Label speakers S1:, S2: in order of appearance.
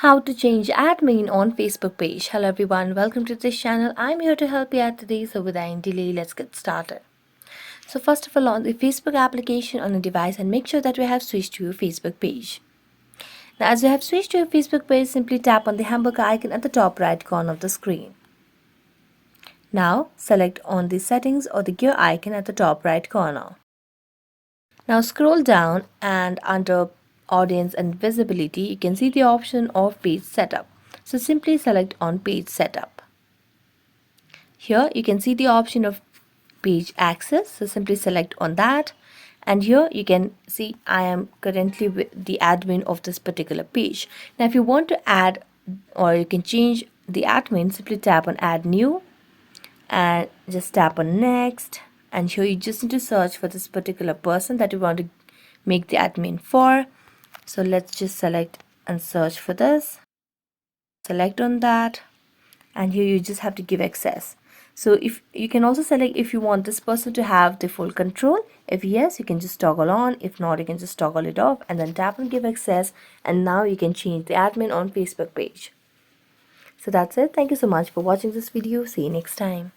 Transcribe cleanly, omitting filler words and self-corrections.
S1: How to change admin on Facebook page. Hello everyone, welcome to this channel. I'm here to help you out today. So without any delay, let's get started. So first of all, on the Facebook application on the device, and make sure that we have switched to your Facebook page. Now as you have switched to your Facebook page, simply tap on the hamburger icon at the top right corner of the screen. Now select on the settings or the gear icon at the top right corner. Now scroll down and under audience and visibility, you can see the option of page setup. So simply select on page setup. Here you can see the option of page access. So simply select on that. And here you can see I am currently the admin of this particular page. Now if you want to add or you can change the admin, simply tap on add new and just tap on next. And here you just need to search for this particular person that you want to make the admin for. So let's just select and search for this. Select on that, and here you just have to give access. So if you can also select if you want this person to have the full control. If yes, you can just toggle on. If not, you can just toggle it off and then tap on give access, and now you can change the admin on Facebook page. So that's it. Thank you so much for watching this video. See you next time.